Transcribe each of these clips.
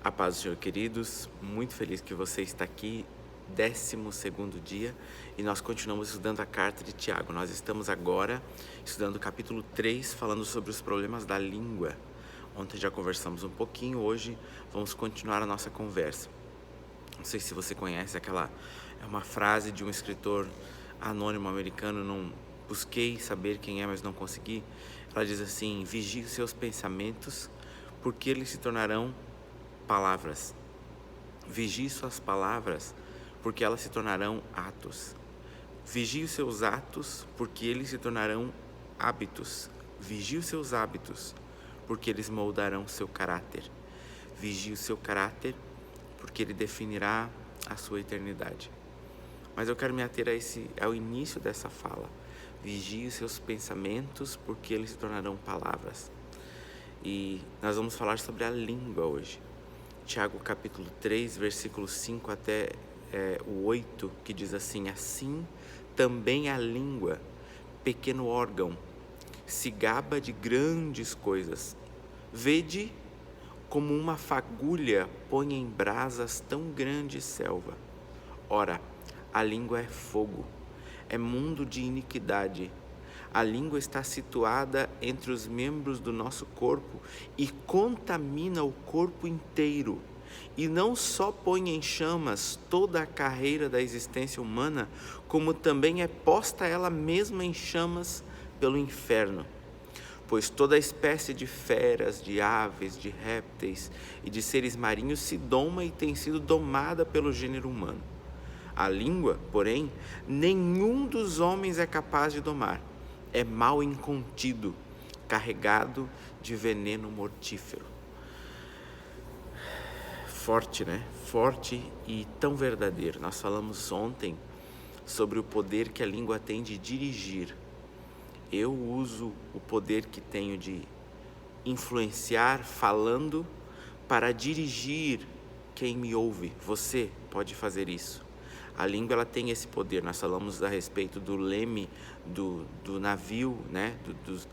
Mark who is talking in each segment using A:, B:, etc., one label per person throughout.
A: A paz do Senhor, queridos, muito feliz que você está aqui, 12º dia, e nós continuamos estudando a carta de Tiago. Nós estamos agora estudando o capítulo 3, falando sobre os problemas da língua. Ontem já conversamos um pouquinho, hoje vamos continuar a nossa conversa. Não sei se você conhece é uma frase de um escritor anônimo americano, não busquei saber quem é, mas não consegui. Ela diz assim: vigie os seus pensamentos, porque eles se tornarão palavras. Vigie suas palavras, porque elas se tornarão atos. Vigie os seus atos, porque eles se tornarão hábitos. Vigie os seus hábitos, porque eles moldarão seu caráter. Vigie o seu caráter, porque ele definirá a sua eternidade. Mas eu quero me ater ao início dessa fala. Vigie os seus pensamentos, porque eles se tornarão palavras. E nós vamos falar sobre a língua hoje. Tiago capítulo 3, versículos 5 até o 8, que diz assim: assim também a língua, pequeno órgão, se gaba de grandes coisas. Vede como uma fagulha põe em brasas tão grande selva. Ora, a língua é fogo, é mundo de iniquidade. A língua está situada entre os membros do nosso corpo e contamina o corpo inteiro. E não só põe em chamas toda a carreira da existência humana, como também é posta ela mesma em chamas pelo inferno. Pois toda espécie de feras, de aves, de répteis e de seres marinhos se doma e tem sido domada pelo gênero humano. A língua, porém, nenhum dos homens é capaz de domar. É mal incontido, carregado de veneno mortífero. Forte, né? Forte e tão verdadeiro. Nós falamos ontem sobre o poder que a língua tem de dirigir. Eu uso o poder que tenho de influenciar falando para dirigir quem me ouve. Você pode fazer isso. A língua, ela tem esse poder. Nós falamos a respeito do leme do navio, né?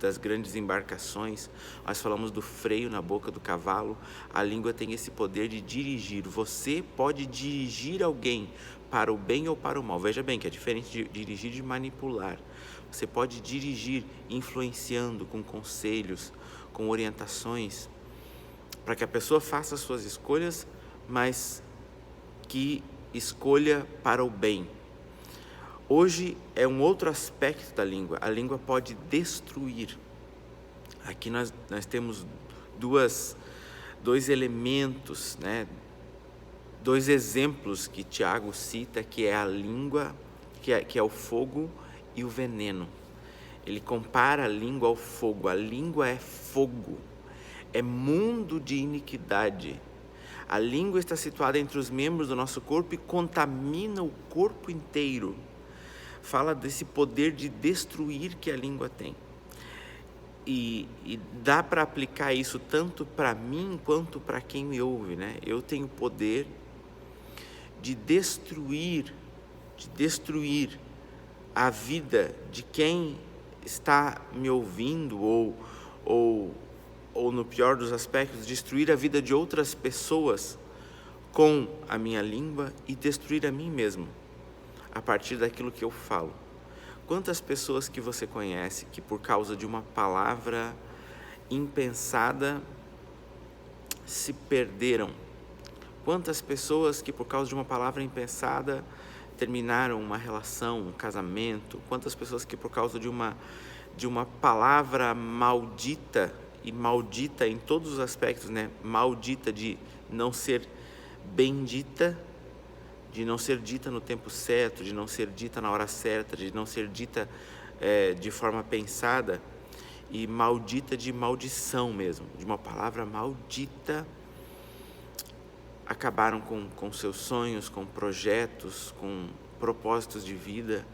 A: Das grandes embarcações. Nós falamos do freio na boca do cavalo. A língua tem esse poder de dirigir. Você pode dirigir alguém para o bem ou para o mal. Veja bem que é diferente de dirigir e de manipular. Você pode dirigir influenciando com conselhos, com orientações, para que a pessoa faça as suas escolhas, mas que escolha para o bem. Hoje é um outro aspecto da língua. A língua pode destruir. Aqui nós temos dois elementos, né? Dois exemplos que Tiago cita, que é a língua, que é o fogo e o veneno. Ele compara a língua ao fogo. A língua é fogo, é mundo de iniquidade. A língua está situada entre os membros do nosso corpo e contamina o corpo inteiro. Fala desse poder de destruir que a língua tem. E dá para aplicar isso tanto para mim quanto para quem me ouve, né? Eu tenho o poder de destruir a vida de quem está me ouvindo ou no pior dos aspectos, destruir a vida de outras pessoas com a minha língua e destruir a mim mesmo, a partir daquilo que eu falo. Quantas pessoas que você conhece que por causa de uma palavra impensada se perderam? Quantas pessoas que por causa de uma palavra impensada terminaram uma relação, um casamento? Quantas pessoas que por causa de uma palavra maldita, e maldita em todos os aspectos, né? Maldita de não ser bendita, de não ser dita no tempo certo, de não ser dita na hora certa, de não ser dita de forma pensada, e maldita de maldição mesmo, de uma palavra maldita, acabaram com seus sonhos, com projetos, com propósitos de vida,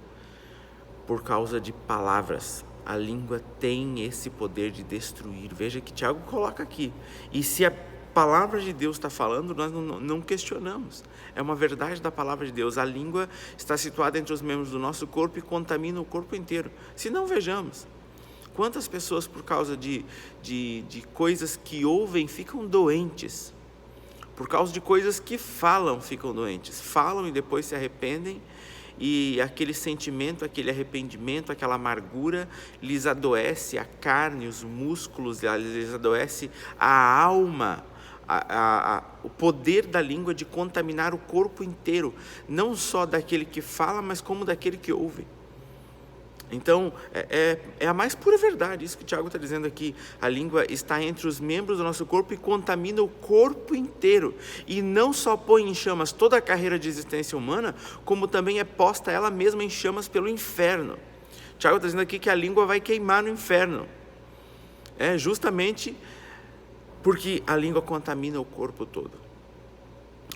A: por causa de palavras. A língua tem esse poder de destruir. Veja que Tiago coloca aqui. E se a palavra de Deus está falando, nós não questionamos. É uma verdade da palavra de Deus. A língua está situada entre os membros do nosso corpo e contamina o corpo inteiro. Se não, vejamos. Quantas pessoas, por causa de coisas que ouvem, ficam doentes? Por causa de coisas que falam, ficam doentes. Falam e depois se arrependem, e aquele sentimento, aquele arrependimento, aquela amargura lhes adoece a carne, os músculos, lhes adoece a alma. O poder da língua de contaminar o corpo inteiro, não só daquele que fala, mas como daquele que ouve. Então, é a mais pura verdade, isso que o Tiago está dizendo aqui. A língua está entre os membros do nosso corpo e contamina o corpo inteiro. E não só põe em chamas toda a carreira de existência humana, como também é posta ela mesma em chamas pelo inferno. O Tiago está dizendo aqui que a língua vai queimar no inferno. É justamente porque a língua contamina o corpo todo.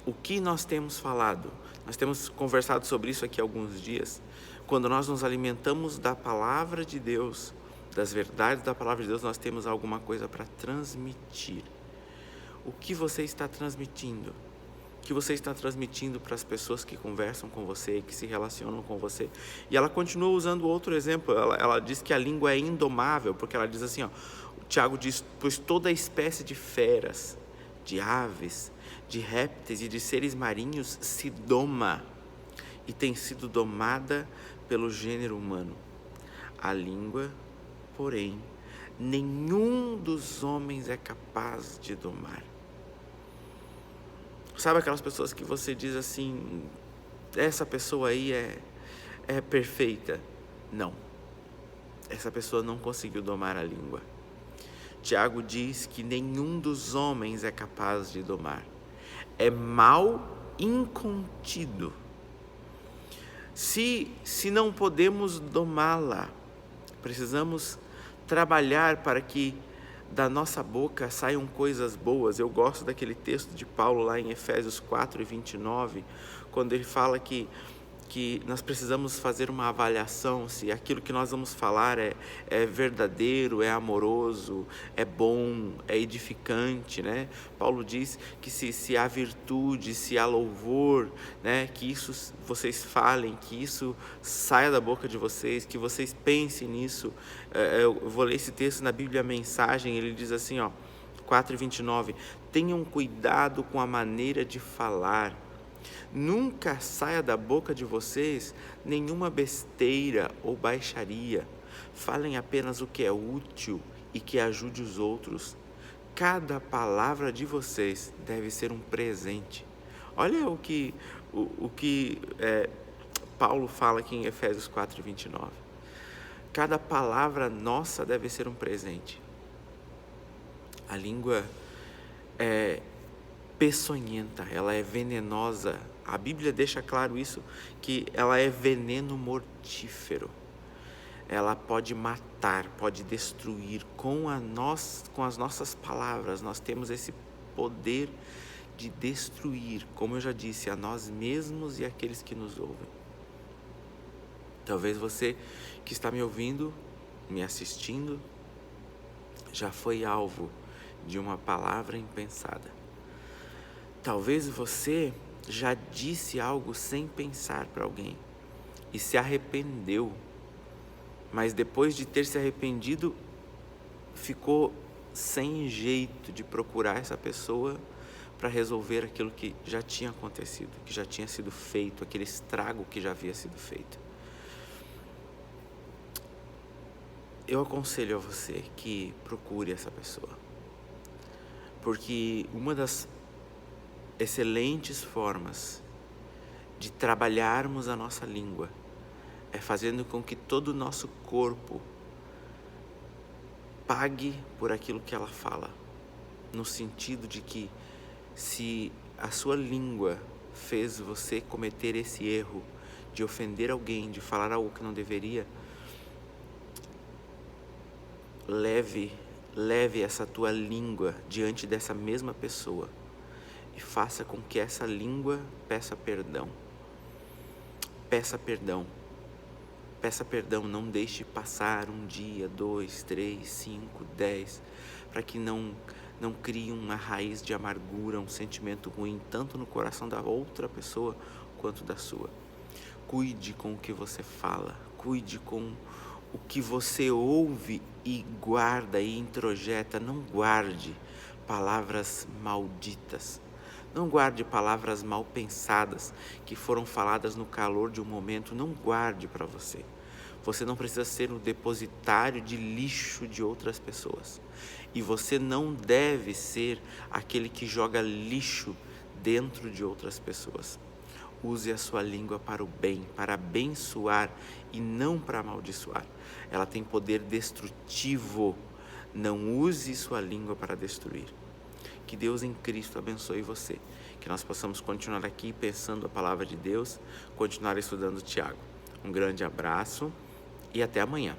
A: O que nós temos falado? Nós temos conversado sobre isso aqui há alguns dias. Quando nós nos alimentamos da palavra de Deus, das verdades da palavra de Deus, nós temos alguma coisa para transmitir. O que você está transmitindo? O que você está transmitindo para as pessoas que conversam com você, que se relacionam com você? E ela continua usando outro exemplo. Ela diz que a língua é indomável, porque ela diz assim, o Tiago diz, pois toda espécie de feras, de aves, de répteis e de seres marinhos se doma e tem sido domada pelo gênero humano. A língua, porém, nenhum dos homens é capaz de domar. Sabe aquelas pessoas que você diz assim, essa pessoa aí é perfeita? Não, essa pessoa não conseguiu domar a língua. Tiago diz que nenhum dos homens é capaz de domar. É mal incontido. Se não podemos domá-la, precisamos trabalhar para que da nossa boca saiam coisas boas. Eu gosto daquele texto de Paulo lá em Efésios 4:29, quando ele fala que nós precisamos fazer uma avaliação se aquilo que nós vamos falar é verdadeiro, é amoroso, é bom, é edificante, né? Paulo diz que se há virtude, se há louvor, né? Que isso vocês falem, que isso saia da boca de vocês, que vocês pensem nisso. Eu vou ler esse texto na Bíblia Mensagem, ele diz assim, 4:29, tenham cuidado com a maneira de falar. Nunca saia da boca de vocês nenhuma besteira ou baixaria. Falem apenas o que é útil e que ajude os outros. Cada palavra de vocês deve ser um presente. Olha o que Paulo fala aqui em Efésios 4:29. Cada palavra nossa deve ser um presente. A língua é peçonhenta, ela é venenosa. A Bíblia deixa claro isso, que ela é veneno mortífero. Ela pode matar, pode destruir. Com as nossas palavras, nós temos esse poder de destruir, como eu já disse, a nós mesmos e aqueles que nos ouvem. Talvez você que está me ouvindo, me assistindo, já foi alvo de uma palavra impensada. Talvez você já disse algo sem pensar para alguém e se arrependeu, mas depois de ter se arrependido, ficou sem jeito de procurar essa pessoa para resolver aquilo que já tinha acontecido, que já tinha sido feito, aquele estrago que já havia sido feito. Eu aconselho a você que procure essa pessoa, porque uma das excelentes formas de trabalharmos a nossa língua é fazendo com que todo o nosso corpo pague por aquilo que ela fala, no sentido de que se a sua língua fez você cometer esse erro de ofender alguém, de falar algo que não deveria, leve essa tua língua diante dessa mesma pessoa e faça com que essa língua peça perdão. Peça perdão. Peça perdão, não deixe passar 1 dia, 2, 3, 5, 10, para que não crie uma raiz de amargura, um sentimento ruim, tanto no coração da outra pessoa quanto da sua. Cuide com o que você fala, cuide com o que você ouve e guarda e introjeta. Não guarde palavras malditas, Não guarde palavras mal pensadas que foram faladas no calor de um momento, não guarde para você. Você não precisa ser um depositário de lixo de outras pessoas. E você não deve ser aquele que joga lixo dentro de outras pessoas. Use a sua língua para o bem, para abençoar e não para amaldiçoar. Ela tem poder destrutivo. Não use sua língua para destruir. Que Deus em Cristo abençoe você. Que nós possamos continuar aqui pensando a palavra de Deus, continuar estudando Tiago. Um grande abraço e até amanhã.